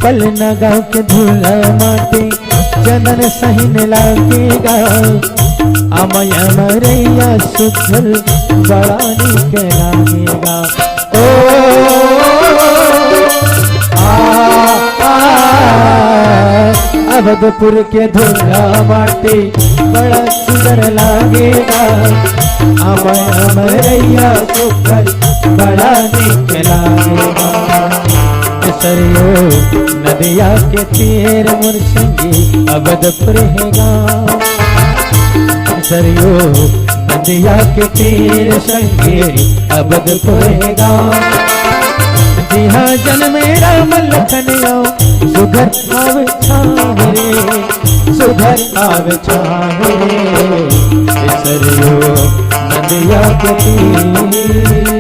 पलना गाँव के धूला माटी, चंदन सहीन लागेगा। अमया मरैया सुखल बड़ा नीक लागेगा। ओ अवधपुर के धूला माटी बड़ा सुंदर लागेगा। अमया मरैया सुखल बड़ा नीक लागेगा। सरयू नदिया के तीर मोर संगी अवधपुर है गाँव, सरयू नदिया के तीर संगे अवधपुर है गाँव। जी हाँ जन्मे राम लखन आओ, सुघर आवे छावरे, सुघर आवे छावरे। सरयू नदिया के तीर,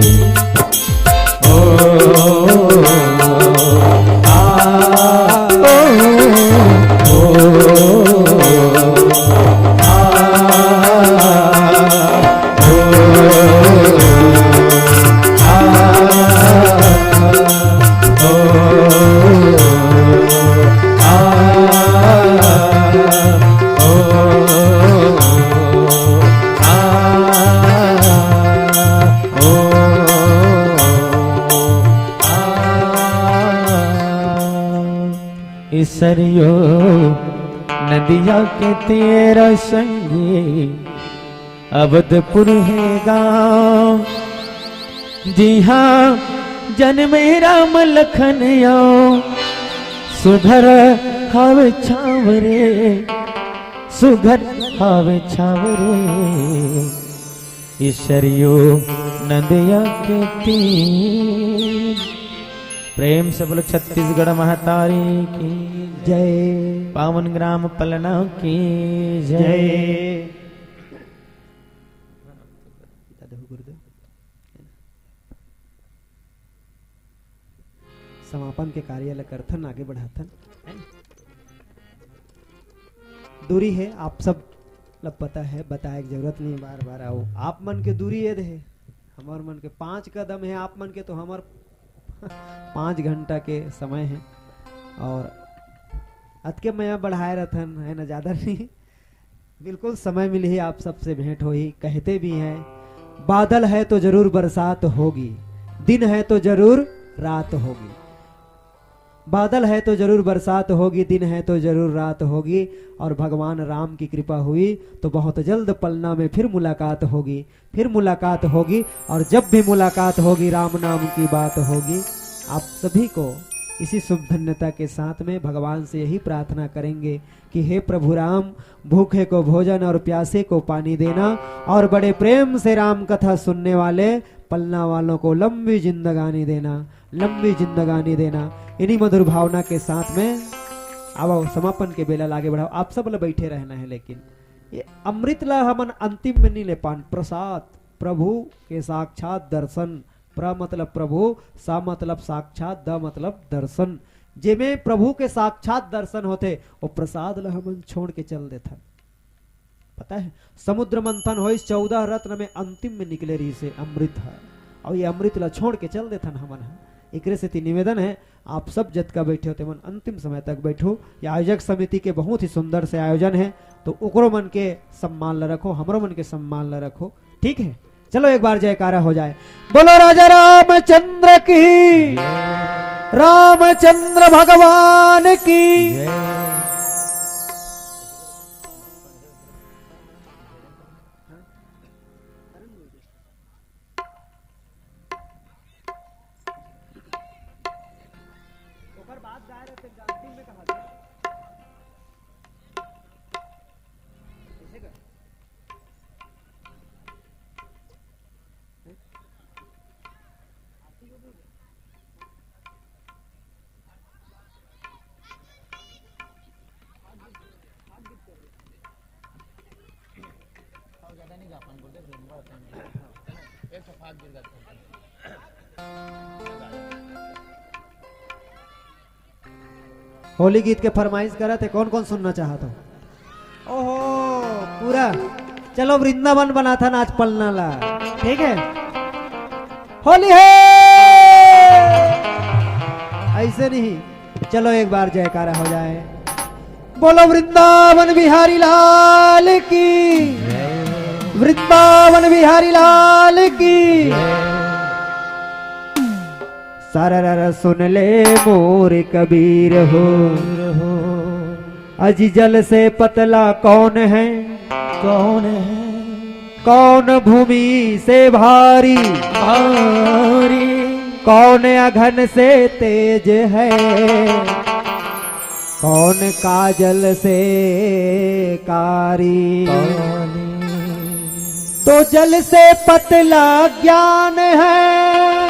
ओ नदिया के तेरा संगी अवधपुर है गाँव। जी हाँ जन्मे राम लखन यो सुघर हावे छावरे, सुघर हावे छावरे, ईश्वरियो नदिया के तीर। प्रेम से बोलो छत्तीसगढ़ महातारी की जय। पावन ग्राम पलना की जय। समापन के कार्य ल करथन, आगे बढ़ाथन। दूरी है आप सब लब पता है, बताए की जरूरत नहीं, बार बार आओ। आप मन के दूरी ये है, हमार मन के 5 कदम है, आप मन के तो हमार 5 घंटा के समय है। और अतके मैं बढ़ाए रहथन है ना, ज्यादा नहीं, बिल्कुल समय मिली ही आप सबसे भेंट हो ही। कहते भी हैं बादल है तो जरूर बरसात होगी, दिन है तो जरूर रात होगी। बादल है तो जरूर बरसात होगी, दिन है तो जरूर रात होगी। और भगवान राम की कृपा हुई तो बहुत जल्द पलना में फिर मुलाकात होगी, फिर मुलाकात होगी। और जब भी मुलाकात होगी राम नाम की बात होगी। आप सभी को इसी शुभ धन्यता के साथ में भगवान से यही प्रार्थना करेंगे कि हे प्रभु राम, भूखे को भोजन और प्यासे को पानी देना, और बड़े प्रेम से राम कथा सुनने वाले पलना वालों को लंबी जिंदगानी देना, लंबी जिंदगानी देना। इन्हीं मधुर भावना के साथ में अब समापन के बेला लागे बढ़ाओ। आप सब लोग बैठे रहना है, लेकिन ये अमृत ला हमन अंतिम में नहीं ले पान। प्रसाद प्रभु के साक्षात दर्शन, प्र मतलब प्रभु, सा मतलब साक्षात, द मतलब दर्शन। जेमे प्रभु के साक्षात दर्शन होते वो प्रसाद ला हमन छोड़ के चल देता। पता है समुद्र मंथन हो, इस 14 रत्न में अंतिम में निकले रही से अमृत है, और ये अमृत ला छोड़ के चल देता हमन है। एकरे से निवेदन है आप सब जत का बैठे होते मन अंतिम समय तक बैठो। ये आयोजक समिति के बहुत ही सुंदर से आयोजन है, तो ओकरो मन के सम्मान ला रखो, हमरो मन के सम्मान ला रखो, ठीक है। चलो एक बार जयकारा हो जाए। बोलो राजा रामचंद्र की, रामचंद्र भगवान की। होली गीत के फरमाइश करा थे, कौन कौन सुनना चाहता हो? ओहो पूरा चलो वृंदावन बना था नाच पलना ला, ठीक है। होली है ऐसे नहीं, चलो एक बार जयकारा हो जाए। बोलो वृंदावन बिहारी लाल की, वृंदावन बिहारी लाल की। सरर सुन ले मोर कबीर हो, अजी जल से पतला कौन है, कौन है, कौन भूमि से भारी भारी, कौन अघन से तेज है, कौन काजल से कारी। तो जल से पतला ज्ञान है,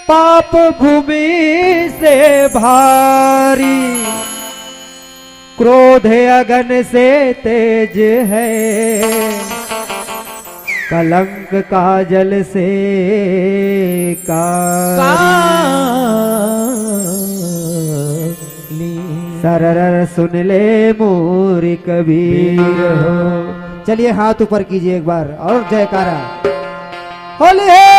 पाप भूमि से भारी, क्रोध अगन से तेज है, कलंक काजल से कारी। सरर सुन ले मोर कबीर हो। चलिए हाथ ऊपर कीजिए एक बार और जयकारा। होली है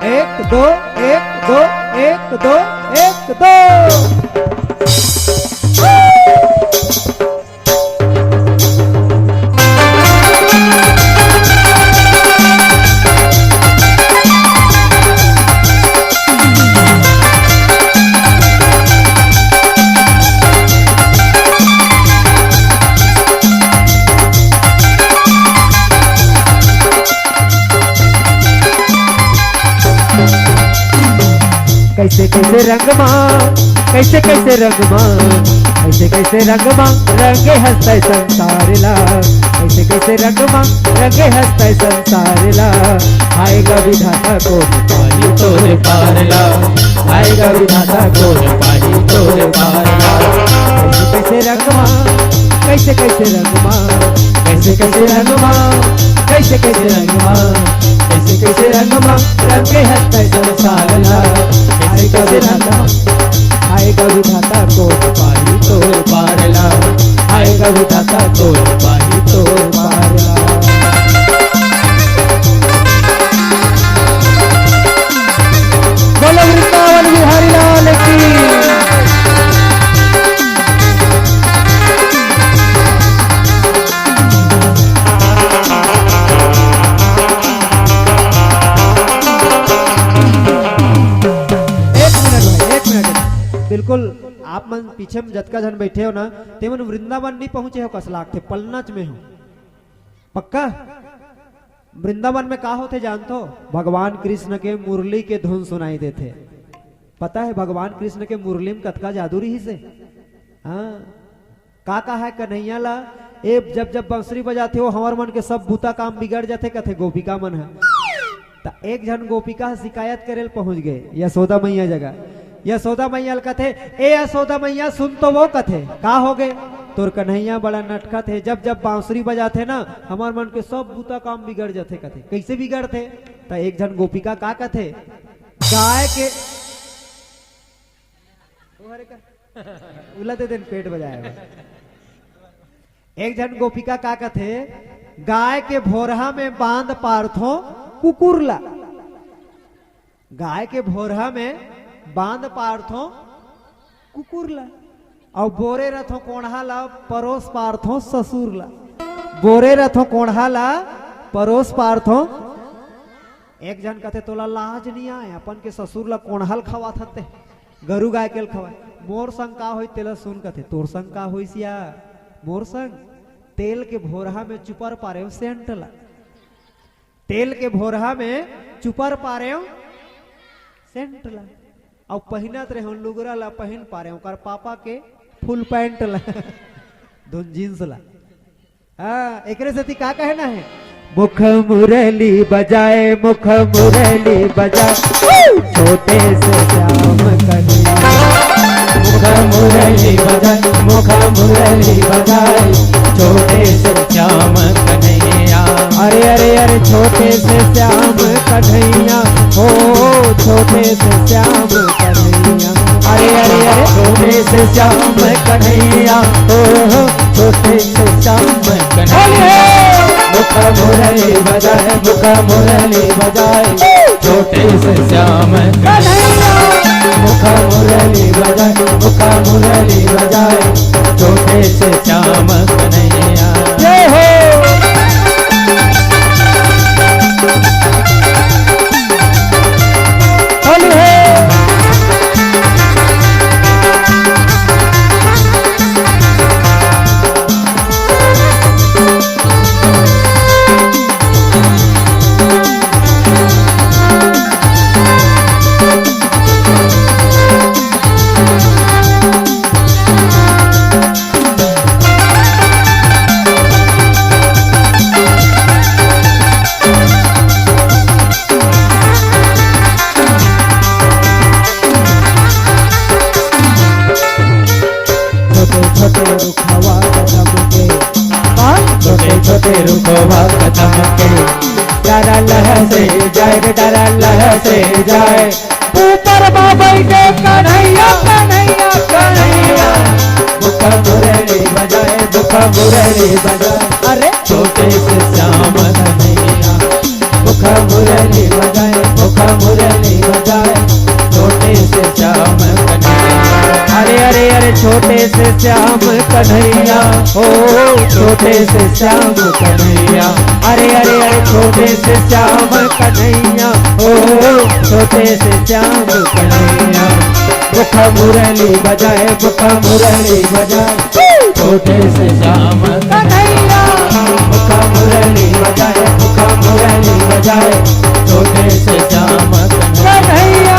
1 2 1 2 1 2 1 2। कैसे कैसे रंगमा कैसे कैसे रंगमा कैसे कैसे रंगमा रंगे हंसते संसार ला कैसे कैसे रंगमा रंगे हंसते संसार ला आएगा विधाता को पाही तोरे पारला, आएगा विधाता को पाही तोरे पारला। कैसे कैसे रंगमा कैसे कैसे रंगमा कैसे कैसे रंगमा कैसे कैसे रंगमा कैसे कैसे रंगमा रंगे हंसते संसार ला आएगा विधाता आएगा विधाता को पाही तोरे पारला, आएगा विधाता को पाही तोरे पारला। बोलो वृंदावन बिहारी लाल की। बिल्कुल आप मन पीछे में जतका जन बैठे हो ना ते मन वृंदावन नहीं पहुंचे हो कसलाक थे पलनच में हो पक्का। वृंदावन में का होते जानते हो भगवान कृष्ण के मुरली के धुन सुनाई देते। पता है भगवान कृष्ण के मुरली में कतका जादू रही से। हाँ का है कन्हैया ला ए जब जब बांसुरी बजाते हो हमार मन के सब बूता काम बिगड़ जाते कथे गोपिका मन है। तो एक जन गोपिका शिकायत करे पहुंच गए यशोदा मैया जगह। यशोदा मैया कथे ए यशोदा मैया सुन तो वो कथे का हो गए तोर कन्हैया बड़ा नटका थे जब जब बांसुरी बजाते ना हमार मन के सब बूता काम बिगड़ जाते कथे। कैसे बिगड़ते तो एक जन गोपिका का कथे गाय के उलते दिन पेट बजाया। एक जन गोपिका का कथे गाय के भोरहा में बांध पार्थो कुकुरला। गाय के भोरहा में बांध पार्थो कुकुरला और बोरे रथो कोढ़ा ला परोस पार्थो ससुरला। बोरे रथो कोढ़ा ला परोस पार्थो। एक जन कहते तोला लाज नहीं आए अपन के ससुर ला कोढ़ल खवा थते गरु गाय के खवा मोर संग का होई तेला सुन कथे तोर संग का होई सिया मोर संग तेल के भोरहा में चुपर पारे सेंटला। तेल के भोरहा में चुपर पारे सेंटला और पहिनत रहे लुगरा ला पहन पा रहे ओकर पापा के फुल पैंट ला धुन जींस ला। हाँ एकरे से का कहना है मुख मुरली बजाए मुख मुरली बजाए छोटे से श्याम कन्हैया। मुख मुरली बजाए मुख मुरली बजाए छोटे से श्याम कन्हैया। अरे अरे अरे छोटे से श्याम कन्हैया हो छोटे से श्याम कन्हैया। अरे अरे अरे छोटे से श्याम कन्हैया हो छोटे से श्याम कन्हैया। मुख मुरली बजाए मुख मुरली बजाए छोटे से श्याम कन्हैया। मुख मुरली बजाए मुख मुरली बजाए छोटे से श्याम कन्हैया। जय हो। रुखवा कदम के डरा लह से जाए डरा लह से जाए ऊपर बाबा के कन्हैया कन्हैया कन्हैया। मुख मुरली बजाए मुख मुरली बजाए अरे छोटे से श्याम कन्हैया। मुख मुरली बजाए मुख मुरली बजाए छोटे से श्याम कन्हैया। अरे अरे अरे छोटे से श्याम कन्हैया हो छोटे से श्याम कन्हैया। अरे अरे अरे छोटे से श्याम कन्हैया हो छोटे से श्याम कन्हैया। मुख मुरली बजाए मुख मुरली बजाए छोटे से श्याम कन्हैया। मुख मुरली बजाए मुख मुरली बजाए छोटे से श्याम कन्हैया।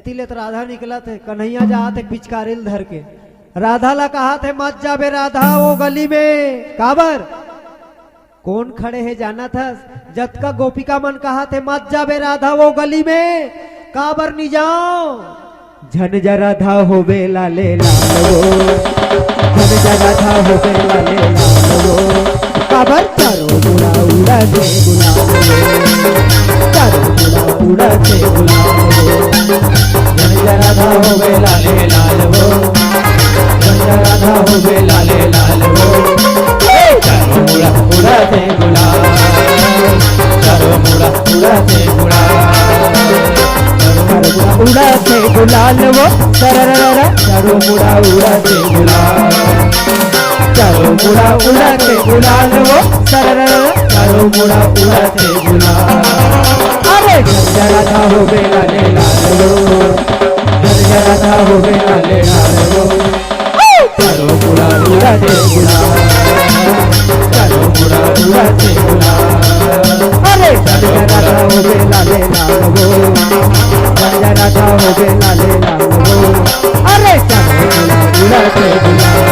एती ले तो राधा निकला थे, कन्हैया जा थे पिचकारिल धर के, राधा ला कहा थे मत जाबे राधा वो गली में, काबर कौन खड़े है जाना था, जत का गोपिका मन कहा थे मत जाबे राधा वो गली में, काबर नहीं जाओ, झन जरा था हो बेला ले लालो, झन जरा था हो बेला ले लालो, काबर चारो बुरा उड़ा दे गुलाबो, चारो बुरा उड़ा दे गुलाबो, झन जरा था हो बेला ले लालो, झन जरा था हो बेला ले लालो, चारो बुरा उड़ा दे गुलाब, चारो बुरा उड़ा दे गुलाब, उड़ा से गुलाल वो सरररा, चारों मुड़ा उड़ा से गुलाल, चारों मुड़ा उड़ा से गुलाल वो सरररा, चारों मुड़ा उड़ा से गुलाल, अरे जरा था हो बेला ले लाल वो, जरा था हो बेला ले लाल वो, चारों मुड़ा उड़ा से गुलाल, चारों मुड़ा उड़ा से गुलाल, अरे जरा था हो बेला ले लाल वो, जरा था हो बेला ले लाल वो, अरे चारों मुड़ा उड़ा से गुलाल,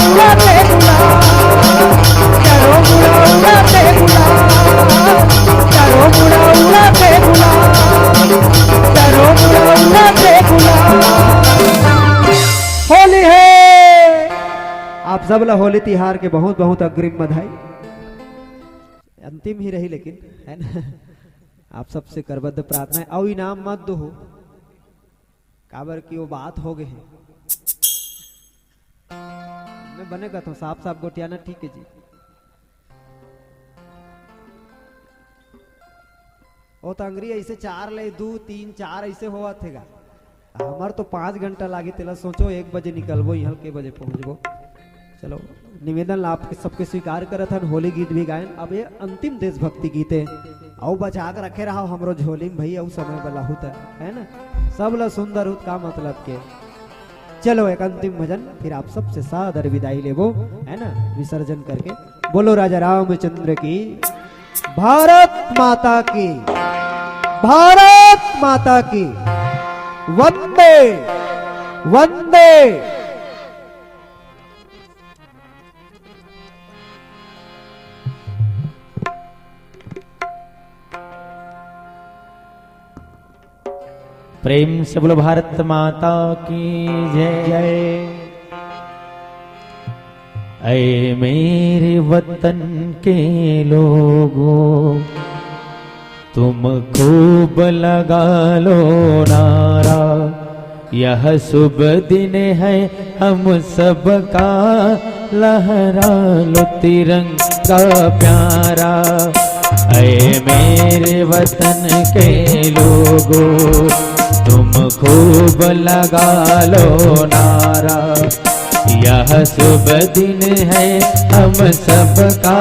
उड़ा से गुलाल, चारों मुड़ा उड़ा से गुलाल, चारों मुड़ा उड़ा से गुलाल, चारों मुड़ा उड़ा से गुलाल। होली है, आप सब ला होली तिहार के बहुत बहुत अग्रिम बधाई, अंतिम ही रही लेकिन है ना, आप सबसे करबद्ध प्रार्थना है, और इनाम मत दो, काबर की वो बात हो गई है, मैं बनेगा तो साफ साफ गोटियाना, ठीक है जी, वो तो अंग्री ऐसे 4 ले 2 3 4 ऐसे हुआ थेगा, हमार तो 5 घंटा लागी, तेला सोचो 1 बजे निकलबो, यहाँ के बजे पहुंचबो। चलो निवेदन आपके सबके स्वीकार करत हन, होली गीत भी गायन, अब ये अंतिम देशभक्ति गीत है, औ बचा के रखे रहा हमरो झोली में भैया, उस समय वाला होता है ना, सब ला सुंदर होत का मतलब के। चलो एक अंतिम भजन, फिर आप सबसे सादर विदाई लेबो, है ना, विसर्जन करके। बोलो राजा रामचंद्र की, भारत माता की, भारत माता की, वंदे वंदे। प्रेम से बोलो भारत माता की जय। ऐ मेरे वतन के लोगों, तुम खूब लगा लो नारा, यह शुभ दिन है हम सबका, लहरा लो तिरंगा प्यारा। ऐ मेरे वतन के लोगों, तुम खूब लगा लो नारा, यह शुभ दिन है हम सबका,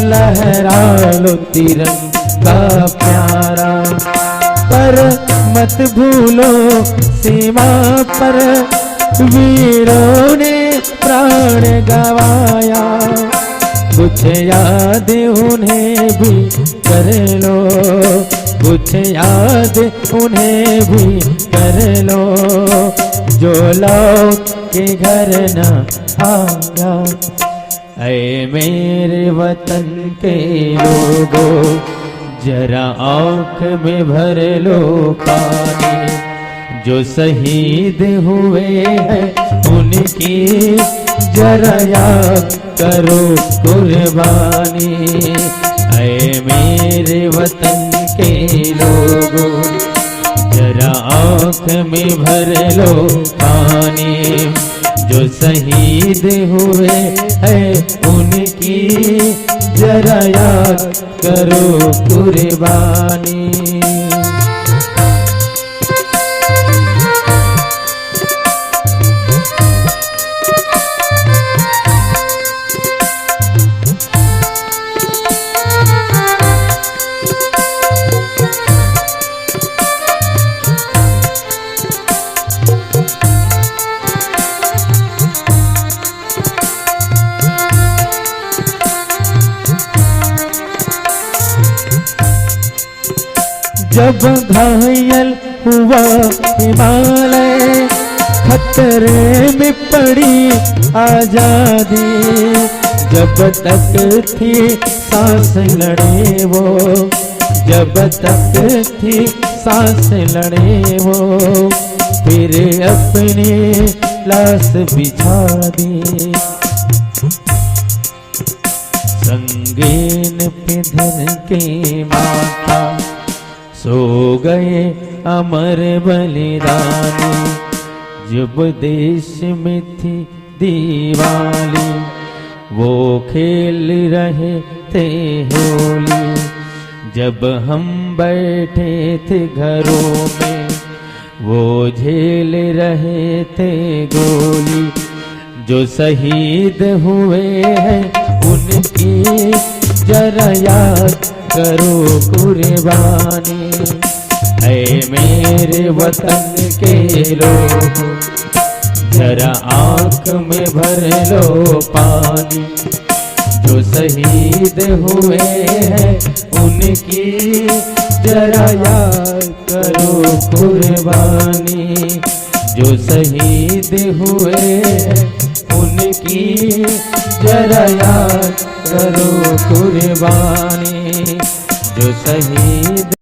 लहरा लो तिरंगा प्यारा। पर मत भूलो सीमा पर वीरों ने प्राण गवाया, कुछ याद उन्हें भी कर लो, कुछ याद उन्हें भी कर लो, जो लौट के घर न आया। ऐ मेरे वतन के लोगों, जरा आँख में भर लो पानी, जो शहीद हुए हैं उनकी जरा याद करो कुर्बानी। ऐ मेरे वतन के लोगों, जरा आँख में भर लो पानी, जो शहीद हुए हैं उनकी जरा याद करो कुर्बानी। जब घायल हुआ हिमालय, खतरे में पड़ी आजादी, जब तक थी सांस लड़े वो, जब तक थी सांस लड़े वो, फिर अपने लाश बिछा दी। संगीन पे धर के माथा, सो गए अमर बलिदानी, जब देश में थी दिवाली, वो खेल रहे थे होली, जब हम बैठे थे घरों में, वो झेल रहे थे गोली, जो शहीद हुए हैं उनकी जरा याद करो कुर्बानी। ऐ मेरे वतन के लोगों, जरा आंख में भर लो पानी, जो शहीद हुए हैं उनकी जरा याद करो कुर्बानी, जो शहीद हुए हैं उनकी जरा याद करो कुर्बानी, जो शहीद